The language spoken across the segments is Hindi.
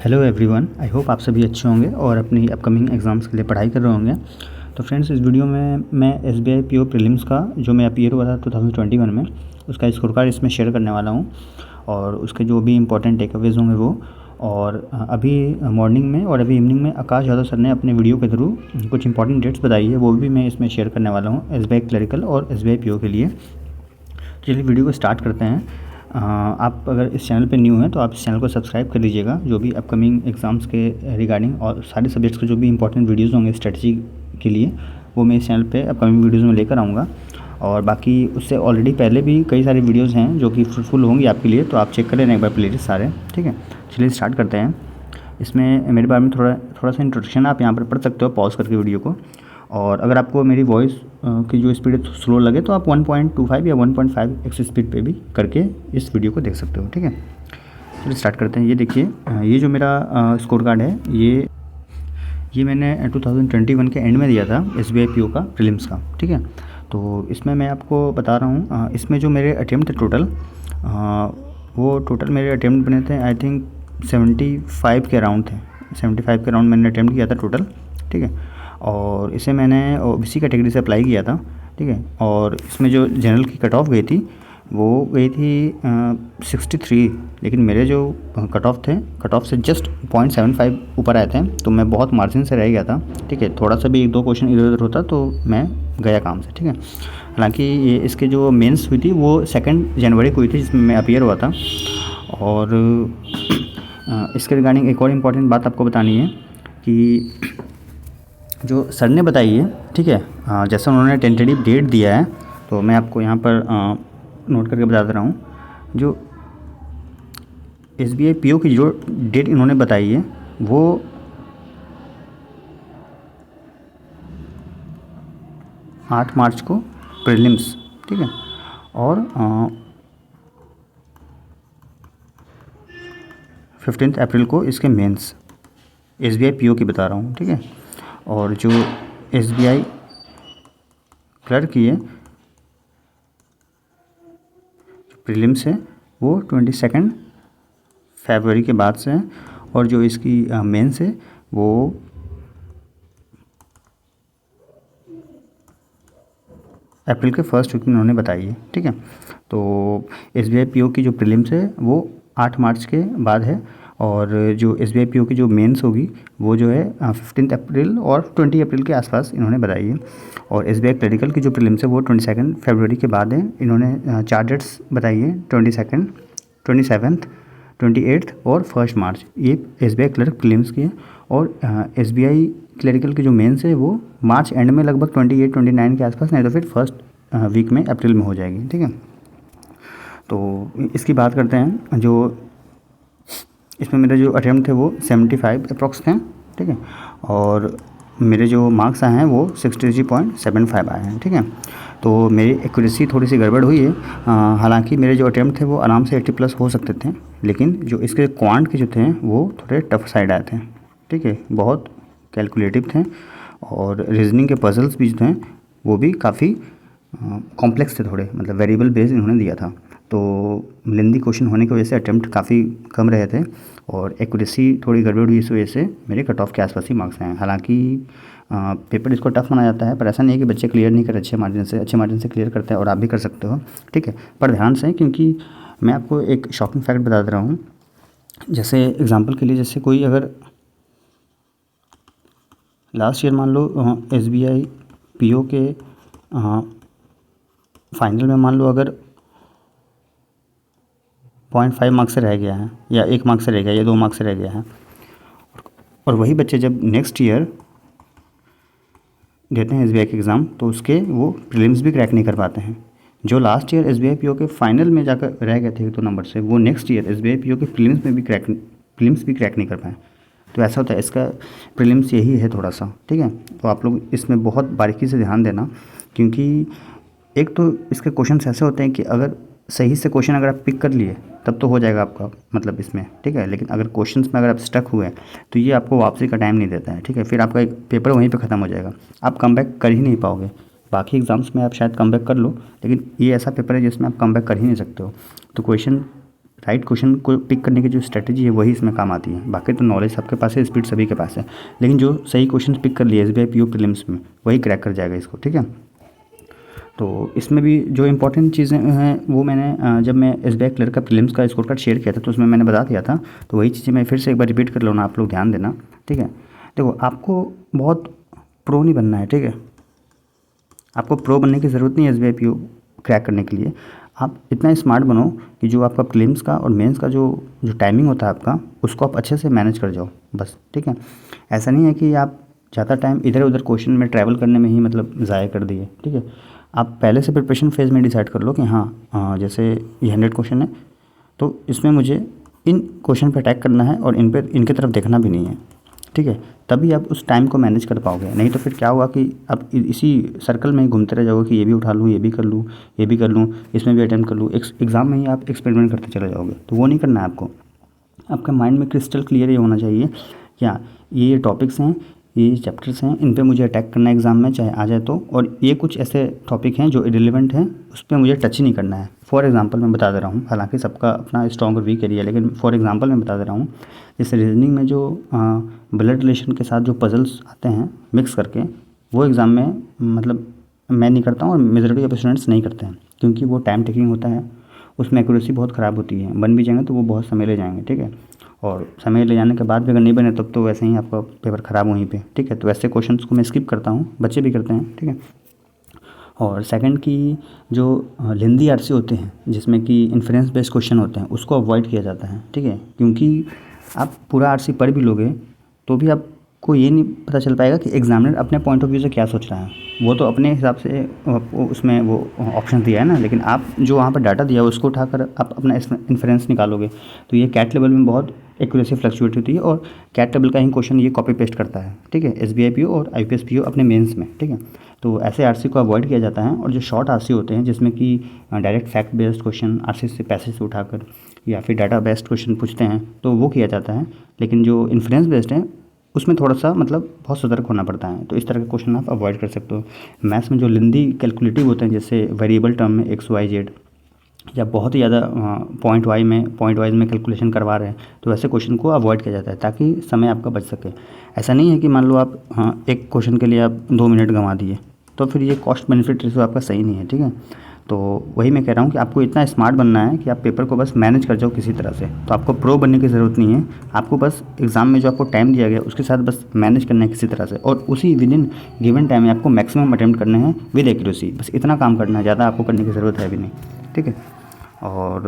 हेलो एवरीवन, आई होप आप सभी अच्छे होंगे और अपनी अपकमिंग एग्ज़ाम्स के लिए पढ़ाई कर रहे होंगे। तो फ्रेंड्स, इस वीडियो में मैं एसबीआई पीओ प्रीलिम्स का जो मैं अपीयर हुआ था 2021 में, उसका स्कोर कार्ड इसमें शेयर करने वाला हूँ और उसके जो भी इंपॉर्टेंट टेकअवेज होंगे वो। और अभी मॉर्निंग में और अभी इवनिंग में आकाश यादव सर ने अपने वीडियो के थ्रू कुछ इंपॉर्टेंट डेट्स बताई है, वो भी मैं इसमें शेयर करने वाला हूँ एसबीआई क्लरिकल और एसबीआई पीओ के लिए। चलिए वीडियो को स्टार्ट करते हैं। आप अगर इस चैनल पे न्यू हैं तो आप इस चैनल को सब्सक्राइब कर लीजिएगा। जो भी अपकमिंग एग्ज़ाम्स के रिगार्डिंग और सारे सब्जेक्ट्स के जो भी इंपॉर्टेंट वीडियोज़ होंगे स्ट्रेटजी के लिए, वो मैं इस चैनल पे अपकमिंग वीडियोज़ में लेकर आऊँगा। और बाकी उससे ऑलरेडी पहले भी कई सारे वीडियोज़ हैं जो कि फ्रूटफुल होंगी आपके लिए, तो आप चेक कर लेना एक बार प्लेलिस्ट सारे। ठीक है, चलिए स्टार्ट करते हैं। इसमें मेरे बारे में थोड़ा सा इंट्रोडक्शन आप यहाँ पर पढ़ सकते हो पॉज करके वीडियो को। और अगर आपको मेरी वॉइस की जो स्पीड स्लो लगे तो आप 1.25 या 1.5x स्पीड पे भी करके इस वीडियो को देख सकते हो। ठीक है, चलिए स्टार्ट करते हैं। ये देखिए, ये जो मेरा स्कोर कार्ड है, ये मैंने 2021 के एंड में दिया था एसबीआई पीओ का प्रीलिम्स का। ठीक है, तो इसमें मैं आपको बता रहा हूँ, इसमें जो मेरे अटैम्प्ट थे टोटल, वो टोटल मेरे अटैम्प्ट बने थे आई थिंक 75 के अराउंड थे। 75 के अराउंड मैंने अटैम्प्ट किया था टोटल। ठीक है, और इसे मैंने ओबीसी कैटेगरी से अप्लाई किया था। ठीक है, और इसमें जो जनरल की कट ऑफ गई थी वो गई थी 63, लेकिन मेरे जो कट ऑफ से जस्ट 0.75 ऊपर आए थे, तो मैं बहुत मार्जिन से रह गया था। ठीक है, थोड़ा सा भी एक दो क्वेश्चन इधर उधर होता तो मैं गया काम से। ठीक है, हालांकि ये इसके जो मेंस हुई थी वो 2 जनवरी को हुई थी, जिसमें मैं अपीयर हुआ था। और इसके रिगार्डिंग एक और इम्पॉर्टेंट बात आपको बतानी है कि जो सर ने बताई है, ठीक है, जैसा उन्होंने टेंटेटिव डेट दिया है, तो मैं आपको यहाँ पर नोट करके बता दे रहा हूँ। जो एसबीआई पीओ की जो डेट इन्होंने बताई है वो 8 मार्च को प्रीलिम्स। ठीक है, और 15 अप्रैल को इसके मेंस। एसबीआई पीओ की बता रहा हूँ। ठीक है, और जो एसबीआई क्लर्क की है प्रीलिम्स है वो 22 फरवरी के बाद से है, और जो इसकी मेंस है वो अप्रैल के फर्स्ट वीक में उन्होंने बताई है। ठीक है, तो एसबीआई पीओ की जो प्रीलिम्स है वो 8 मार्च के बाद है, और जो एसबीआई पीओ की जो मेंस होगी वो जो है 15 अप्रैल और 20 अप्रैल के आसपास इन्होंने बताई है। और एसबीआई क्लरिकल की जो प्रीलिम्स है वो 22 फरवरी के बाद है। इन्होंने 4 डेट्स बताई है, 22, 27, 28 और 1 मार्च। ये एसबीआई क्लर्क प्रीलिम्स की है। और एसबीआई क्लरिकल की जो मेंस है वो मार्च एंड में लगभग 28, 29 के आसपास, नहीं तो फिर फर्स्ट वीक में अप्रैल में हो जाएगी। ठीक है, तो इसकी बात करते हैं। जो इसमें मेरे जो अटैम्प्ट थे वो 75 अप्रॉक्स थे। ठीक है, और मेरे जो मार्क्स आए हैं वो 63.75 आए हैं। ठीक है, तो मेरी एक्यूरेसी थोड़ी सी गड़बड़ हुई है। हालांकि मेरे जो अटैम्प्ट थे वो आराम से 80+ हो सकते थे, लेकिन जो इसके क्वांट के जो थे वो थोड़े टफ साइड आए थे। ठीक है, बहुत कैलकुलेटिव थे, और रीजनिंग के पजल्स भी जो थे वो भी काफ़ी कॉम्प्लेक्स थे थोड़े, मतलब वेरिएबल बेस्ड इन्होंने दिया था। तो लेंदी क्वेश्चन होने की वजह से अटैम्प्ट काफ़ी कम रहे थे, और एक्यूरेसी थोड़ी गड़बड़ हुई, इस वजह से मेरे कट ऑफ के आसपास ही मार्क्स आए हैं। हालांकि पेपर इसको टफ माना जाता है, पर ऐसा नहीं है कि बच्चे क्लियर नहीं कर अच्छे मार्जिन से क्लियर करते हैं, और आप भी कर सकते हो। ठीक है, पर ध्यान से, क्योंकि मैं आपको एक शॉकिंग फैक्ट बता दे रहा हूँ। जैसे एग्जाम्पल के लिए, जैसे कोई अगर लास्ट ईयर मान लो एसबीआई पीओ के फाइनल में मान लो अगर 0.5 मार्क्स से रह गया है, या 1 मार्क्स से रह गया, या 2 मार्क्स से रह गया है, और वही बच्चे जब नेक्स्ट ईयर देते हैं एसबीआई के एग्ज़ाम, तो उसके वो प्रीलिम्स भी क्रैक नहीं कर पाते हैं। जो लास्ट ईयर एसबीआई पीओ के फाइनल में जाकर रह गए थे 1-2 नंबर से, वो नेक्स्ट ईयर एसबीआई पीओ के प्रीलिम्स भी क्रैक नहीं कर पाए। तो ऐसा होता है, इसका प्रीलिम्स यही है थोड़ा सा। ठीक है, तो आप लोग इसमें बहुत बारीकी से ध्यान देना, क्योंकि एक तो इसके क्वेश्चन ऐसे होते हैं कि अगर सही से क्वेश्चन अगर आप पिक कर लिए तब तो हो जाएगा आपका, मतलब इसमें। ठीक है, लेकिन अगर क्वेश्चंस में अगर आप स्टक हुए तो ये आपको वापसी का टाइम नहीं देता है। ठीक है, फिर आपका एक पेपर वहीं पे ख़त्म हो जाएगा, आप कम बैक कर ही नहीं पाओगे। बाकी एग्ज़ाम्स में आप शायद कम बैक कर लो, लेकिन ये ऐसा पेपर है जिसमें आप कम बैक कर ही नहीं सकते हो। तो क्वेश्चन राइट क्वेश्चन को पिक करने की जो स्ट्रेटजी है वही इसमें काम आती है। बाकी तो नॉलेज सबके पास है, स्पीड सभी के पास है, लेकिन जो सही क्वेश्चन पिक कर लिए SBI PO प्रीलिम्स में वही क्रैक कर जाएगा इसको, ठीक है। तो इसमें भी जो इंपॉर्टेंट चीज़ें हैं वो मैंने जब मैं SBI क्लर्क का प्रीलिम्स का स्कोर कार्ड शेयर किया था तो उसमें मैंने बता दिया था, तो वही चीज़ें मैं फिर से एक बार रिपीट कर लूँ ना, आप लोग ध्यान देना, ठीक है। देखो, आपको बहुत प्रो नहीं बनना है, ठीक है। आपको प्रो बनने की ज़रूरत नहीं है SBI PO क्रैक करने के लिए। आप इतना स्मार्ट बनो कि जो आपका प्रीलिम्स का और मेंस का जो टाइमिंग होता है आपका, उसको आप अच्छे से मैनेज कर जाओ बस, ठीक है। ऐसा नहीं है कि आप ज़्यादा टाइम इधर उधर क्वेश्चन में ट्रैवल करने में ही मतलब ज़ाया कर दिए, ठीक है। आप पहले से प्रिपरेशन फेज़ में डिसाइड कर लो कि हाँ जैसे ये 100 क्वेश्चन है तो इसमें मुझे इन क्वेश्चन पे अटैक करना है और इनके तरफ देखना भी नहीं है, ठीक है। तभी आप उस टाइम को मैनेज कर पाओगे। नहीं तो फिर क्या हुआ कि आप इसी सर्कल में ही घूमते रह जाओगे कि ये भी उठा लूँ, ये भी कर लूँ, ये भी कर लूँ, इसमें भी अटैम्प्ट कर लूँ। एग्ज़ाम में ही आप एक्सपेरिमेंट करते चले जाओगे, तो वो नहीं करना है आपको। आपका माइंड में क्रिस्टल क्लियर ये होना चाहिए कि हाँ ये टॉपिक्स हैं, ये चैप्टर्स हैं, इन पे मुझे अटैक करना है एग्ज़ाम में चाहे आ जाए तो, और ये कुछ ऐसे टॉपिक हैं जो इरेलीवेंट हैं, उस पर मुझे टच ही नहीं करना है। फॉर एग्जांपल मैं बता दे रहा हूँ, हालांकि सबका अपना स्ट्रॉन्ग और वीक एरिया है, लेकिन फॉर एग्जांपल मैं बता दे रहा हूँ, जैसे रीजनिंग में जो ब्लड रिलेशन के साथ जो पजल्स आते हैं मिक्स करके, वो एग्ज़ाम में मतलब मैं नहीं करता हूँ और मेजॉरिटी ऑफ स्टूडेंट्स नहीं करते हैं, क्योंकि वो टाइम टेकिंग होता है, उसमें एक्यूरेसी बहुत ख़राब होती है। बन भी जाएंगे तो वो बहुत समय ले जाएंगे, ठीक है। और समय ले जाने के बाद भी अगर नहीं बने तब तो वैसे ही आपका पेपर ख़राब वहीं पे, ठीक है। तो ऐसे क्वेश्चंस को मैं स्किप करता हूँ, बच्चे भी करते हैं, ठीक है। और सेकंड की जो लेंदी आरसी होते हैं जिसमें कि इन्फ्रेंस बेस्ड क्वेश्चन होते हैं, उसको अवॉइड किया जाता है, ठीक है। क्योंकि आप पूरा आरसी पढ़ भी लोगे तो भी आपको ये नहीं पता चल पाएगा कि एग्जामिनर अपने पॉइंट ऑफ व्यू से क्या सोच रहा है। वो तो अपने हिसाब से उसमें वो ऑप्शन दिया है ना, लेकिन आप जो वहाँ पर डाटा दिया है उसको उठाकर आप अपना इन्फ्रेंस निकालोगे। तो ये कैट लेवल में बहुत एक्यूरेसी फ्लक्चुएट होती है और कैट टेबल का ही क्वेश्चन ये कॉपी पेस्ट करता है, ठीक है, SBI PO और IPS PO अपने मेंस में, ठीक है। तो ऐसे आरसी को अवॉइड किया जाता है। और जो शॉर्ट आरसी होते हैं जिसमें कि direct fact based question RC से पैसेज से उठाकर या फिर डाटा बेस्ड क्वेश्चन पूछते हैं, तो वो किया जाता है। लेकिन जो इन्फ्रेंस बेस्ड है उसमें थोड़ा सा मतलब बहुत सतर्क होना पड़ता है, तो इस तरह के क्वेश्चन आप अवॉइड कर सकते हो। मैथ्स में जो लेंदी कैलकुलेटिव होते हैं, जैसे वेरिएबल टर्म में XYZ, या बहुत ही ज़्यादा पॉइंट वाइज में कैलकुलेशन करवा रहे हैं, तो ऐसे क्वेश्चन को अवॉइड किया जाता है ताकि समय आपका बच सके। ऐसा नहीं है कि मान लो आप एक क्वेश्चन के लिए आप 2 मिनट गंवा दिए, तो फिर ये कॉस्ट बेनिफिट रेशियो आपका सही नहीं है, ठीक है। तो वही मैं कह रहा हूँ कि आपको इतना स्मार्ट बनना है कि आप पेपर को बस मैनेज कर जाओ किसी तरह से। तो आपको प्रो बनने की ज़रूरत नहीं है, आपको बस एग्ज़ाम में जो आपको टाइम दिया गया उसके साथ बस मैनेज करना है किसी तरह से, और उसी विद इन गिवन टाइम में आपको मैक्सिमम अटेम्प्ट करने हैं विद एक्यूरेसी। बस इतना काम करना है, ज़्यादा आपको करने की ज़रूरत है भी नहीं, ठीक है। और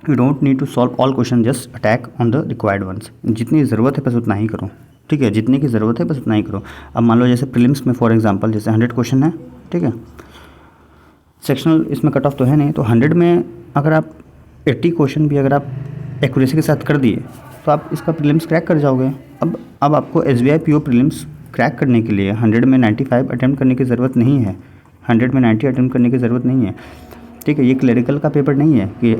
you don't need to solve all question, just attack on the required ones. जितनी ज़रूरत है बस उतना ही करो, ठीक है। जितने की ज़रूरत है बस उतना ही करो। अब मान लो जैसे प्रीलिम्स में फॉर एग्जांपल जैसे 100 क्वेश्चन है, ठीक है। सेक्शनल इसमें कट ऑफ तो है नहीं, तो 100 में अगर आप 80 क्वेश्चन भी अगर आप एक्यूरेसी के साथ कर दिए तो आप इसका प्रीलिम्स क्रैक कर जाओगे। अब आपको SBI PO प्रीलिम्स क्रैक करने के लिए 100 में 95 अटैम्प्ट करने की ज़रूरत नहीं है, 100 में 90 अटैम्प्ट करने की ज़रूरत नहीं है, ठीक है। ये क्लरिकल का पेपर नहीं है कि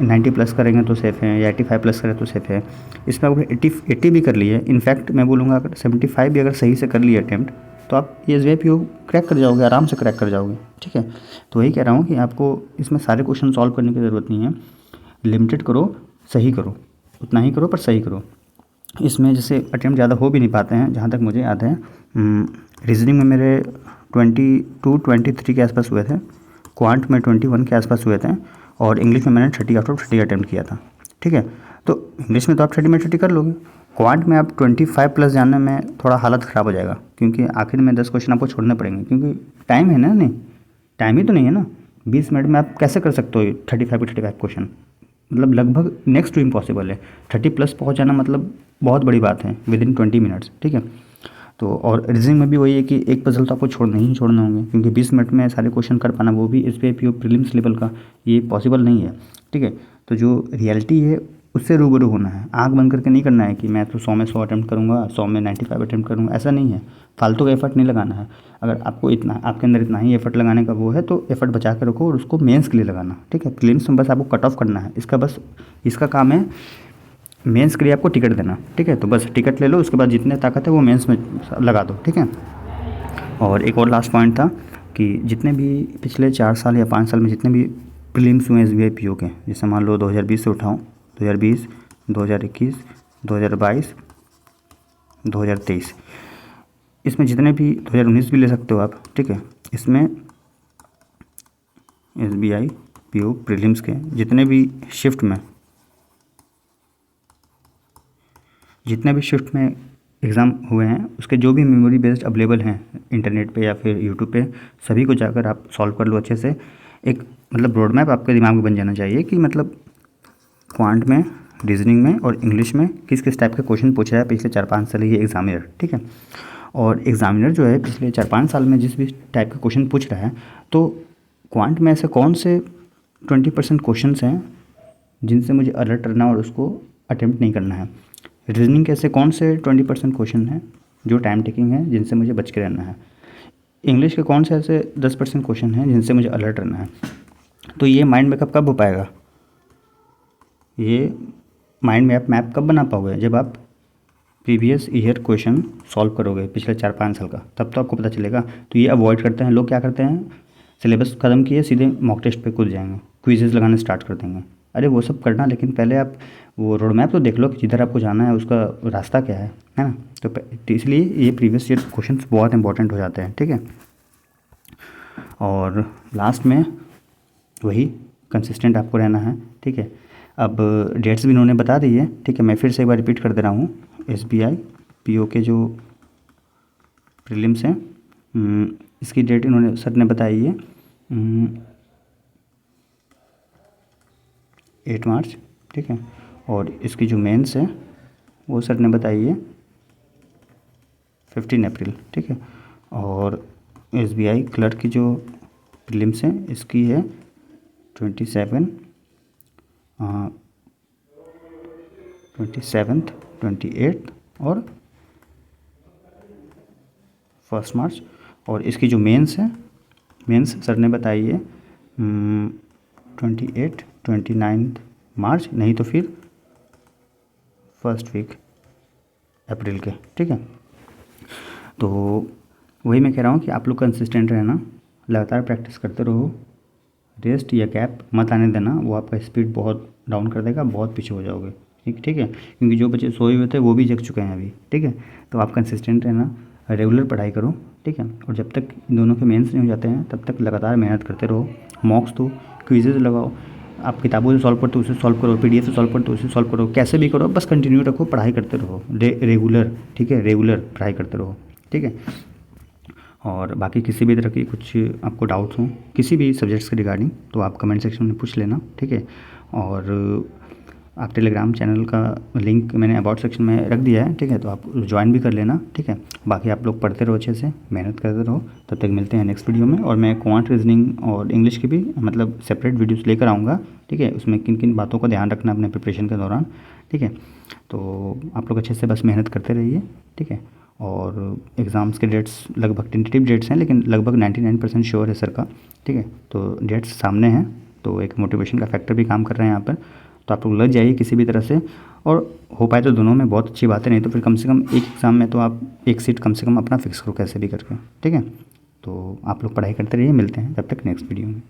90 प्लस करेंगे तो सेफ़ है या 85 प्लस करें तो सेफ़ है। इसमें अगर 80 भी कर लिए, इनफैक्ट मैं बोलूँगा अगर 75 भी अगर सही से कर लिए अटैम्प्ट, तो आप ये SBI PO क्रैक कर जाओगे, आराम से क्रैक कर जाओगे, ठीक है। तो वही कह रहा हूँ कि आपको इसमें सारे क्वेश्चन सॉल्व करने की ज़रूरत नहीं है, लिमिटेड करो, सही करो, उतना ही करो पर सही करो। इसमें जैसे अटैम्प्ट ज़्यादा हो भी नहीं पाते हैं, जहाँ तक मुझे याद है रीजनिंग में मेरे 22-23 के आसपास हुए थे, क्वांट में 21 के आसपास हुए थे, और इंग्लिश में मैंने 30 आउट ऑफ 30 अटैम्प्ट किया था, ठीक है। तो इंग्लिश में तो आप 30 में 30 कर लोगे, क्वांट में आप 25 प्लस जानने में थोड़ा हालत ख़राब हो जाएगा, क्योंकि आखिर में 10 क्वेश्चन आपको छोड़ने पड़ेंगे, क्योंकि टाइम है ना, नहीं टाइम ही तो नहीं है ना। 20 मिनट में आप कैसे कर सकते हो 35 क्वेश्चन, मतलब लगभग नेक्स्ट टू इम्पॉसिबल है। 30 प्लस पहुँच जाना मतलब बहुत बड़ी बात है विद इन 20 मिनट्स, ठीक है। तो और रीजनिंग में भी वही है कि एक पजल तो आपको छोड़ना ही छोड़ना होंगे, क्योंकि 20 मिनट में सारे क्वेश्चन कर पाना, वो भी SBI PO प्रीलिम्स लेवल का, ये पॉसिबल नहीं है, ठीक है। तो जो रियलिटी है उससे रूबरू होना है, आँख बंद करके नहीं करना है कि मैं तो 100 में 100 अटैम्प्ट करूँगा, 100 में 95 अटैम्प्ट करूँगा, ऐसा नहीं है। फालतू का एफर्ट नहीं लगाना है। अगर आपको इतना आपके अंदर इतना ही एफर्ट लगाने का वो है तो एफर्ट बचा के रखो और उसको मेंस के लिए लगाना, ठीक है। प्रीलिम्स में बस आपको कट ऑफ करना है, इसका काम है मेंस के लिए आपको टिकट देना, ठीक है। तो बस टिकट ले लो, उसके बाद जितने ताकत है वो मेंस में लगा दो, ठीक है। और एक और लास्ट पॉइंट था कि जितने भी पिछले 4 साल या 5 साल में जितने भी प्रीलिम्स हुए SBI PO के, जैसे मान लो 2020 से उठाऊँ, 2020, 2021, 2022, 2023, इसमें जितने भी 2019 भी ले सकते हो आप, ठीक है। इसमें SBI PO प्रीलिम्स के जितने भी शिफ्ट में एग्ज़ाम हुए हैं, उसके जो भी मेमोरी बेस्ड अवेलेबल हैं इंटरनेट पे या फिर यूट्यूब पे, सभी को जाकर आप सॉल्व कर लो अच्छे से। एक मतलब रोड मैप आपके दिमाग में बन जाना चाहिए कि मतलब क्वांट में, रीजनिंग में और इंग्लिश में किस किस टाइप के क्वेश्चन पूछ रहा है पिछले 4-5 साल ये एग्जामिनर, ठीक है। और एग्जामिनर जो है पिछले 4-5 साल में जिस भी टाइप के क्वेश्चन पूछ रहा है, तो क्वांट में ऐसे कौन से 20% क्वेश्चन हैं जिनसे मुझे अलर्ट रहना और उसको अटेम्प्ट नहीं करना है। रीजनिंग के ऐसे कौन से 20% क्वेश्चन हैं जो टाइम टेकिंग है जिनसे मुझे बच के रहना है। इंग्लिश के कौन से ऐसे 10% क्वेश्चन हैं जिनसे मुझे अलर्ट रहना है। तो ये माइंड मैप कब हो पाएगा, ये माइंड मैप कब बना पाओगे, जब आप प्रीवियस ईयर क्वेश्चन सॉल्व करोगे पिछले 4-5 साल का, तब तो आपको पता चलेगा। तो ये अवॉइड करते हैं लोग, क्या करते हैं, सिलेबस ख़त्म किए सीधे मॉक टेस्ट पे कूद जाएंगे, क्विजेज़ लगाने स्टार्ट कर देंगे। अरे वो सब करना, लेकिन पहले आप वो रोड मैप तो देख लो कि जिधर आपको जाना है उसका रास्ता क्या है ना। तो इसलिए ये प्रीवियस ईयर क्वेश्चंस बहुत इंपॉर्टेंट हो जाते हैं, ठीक है। और लास्ट में वही कंसिस्टेंट आपको रहना है, ठीक है। अब डेट्स भी इन्होंने बता दी है, ठीक है। मैं फिर से एक बार रिपीट कर दे रहा हूँ, SBI PO के जो प्रीलिम्स हैं, इसकी डेट इन्होंने सर ने बताई है 8 मार्च, ठीक है। और इसकी जो मेंस है वो सर ने बताई है 15 अप्रैल, ठीक है। और SBI क्लर्क की जो प्रीलिम्स हैं इसकी है 27th, 28th और 1 मार्च। और इसकी जो मेंस है, मेंस सर ने बताई है 28, 29 मार्च, नहीं तो फिर 1st वीक अप्रैल के, ठीक है। तो वही मैं कह रहा हूँ कि आप लोग कंसिस्टेंट रहना, लगातार प्रैक्टिस करते रहो, रेस्ट या गैप मत आने देना, वो आपका स्पीड बहुत डाउन कर देगा, बहुत पीछे हो जाओगे, ठीक है। क्योंकि जो बच्चे सोए हुए थे वो भी जग चुके हैं अभी, ठीक है। तो आप कंसिस्टेंट रहना, रेगुलर पढ़ाई करो, ठीक है। और जब तक इन दोनों के मेंस नहीं हो जाते हैं तब तक लगातार मेहनत करते रहो, मॉक्स दो, क्विजेज़ लगाओ, आप किताबों से सॉल्व करते हो उसे सॉल्व करो, PDF से सॉल्व करते हो उसे सॉल्व करो, कैसे भी करो, बस कंटिन्यू रखो, पढ़ाई करते रहो रेगुलर, ठीक है। रेगुलर पढ़ाई करते रहो, ठीक है। और बाकी किसी भी तरह की कुछ आपको डाउट्स हों किसी भी सब्जेक्ट्स के रिगार्डिंग, तो आप कमेंट सेक्शन में पूछ लेना, ठीक है। और आप टेलीग्राम चैनल का लिंक मैंने अबाउट सेक्शन में रख दिया है, ठीक है। तो आप ज्वाइन भी कर लेना, ठीक है। बाकी आप लोग पढ़ते रहो, अच्छे से मेहनत करते रहो, तब तक मिलते हैं नेक्स्ट वीडियो में। और मैं क्वांट, रीजनिंग और इंग्लिश की भी मतलब सेपरेट वीडियोस लेकर आऊँगा, ठीक है। उसमें किन किन बातों का ध्यान रखना अपने प्रिपरेशन के दौरान, ठीक है। तो आप लोग अच्छे से बस मेहनत करते रहिए, ठीक है। और एग्ज़ाम्स के डेट्स लगभग टेंटेटिव डेट्स हैं, लेकिन लगभग 99% श्योर है सर का, ठीक है। तो डेट्स सामने हैं, तो एक मोटिवेशन का फैक्टर भी काम कर रहे हैं यहाँ पर। तो आप लोग लग जाइए किसी भी तरह से, और हो पाए तो दोनों में बहुत अच्छी बात है, नहीं तो फिर कम से कम एक एग्ज़ाम में तो आप एक सीट कम से कम अपना फिक्स करो कैसे भी करके, ठीक है। तो आप लोग पढ़ाई करते रहिए, मिलते हैं तब तक नेक्स्ट वीडियो में।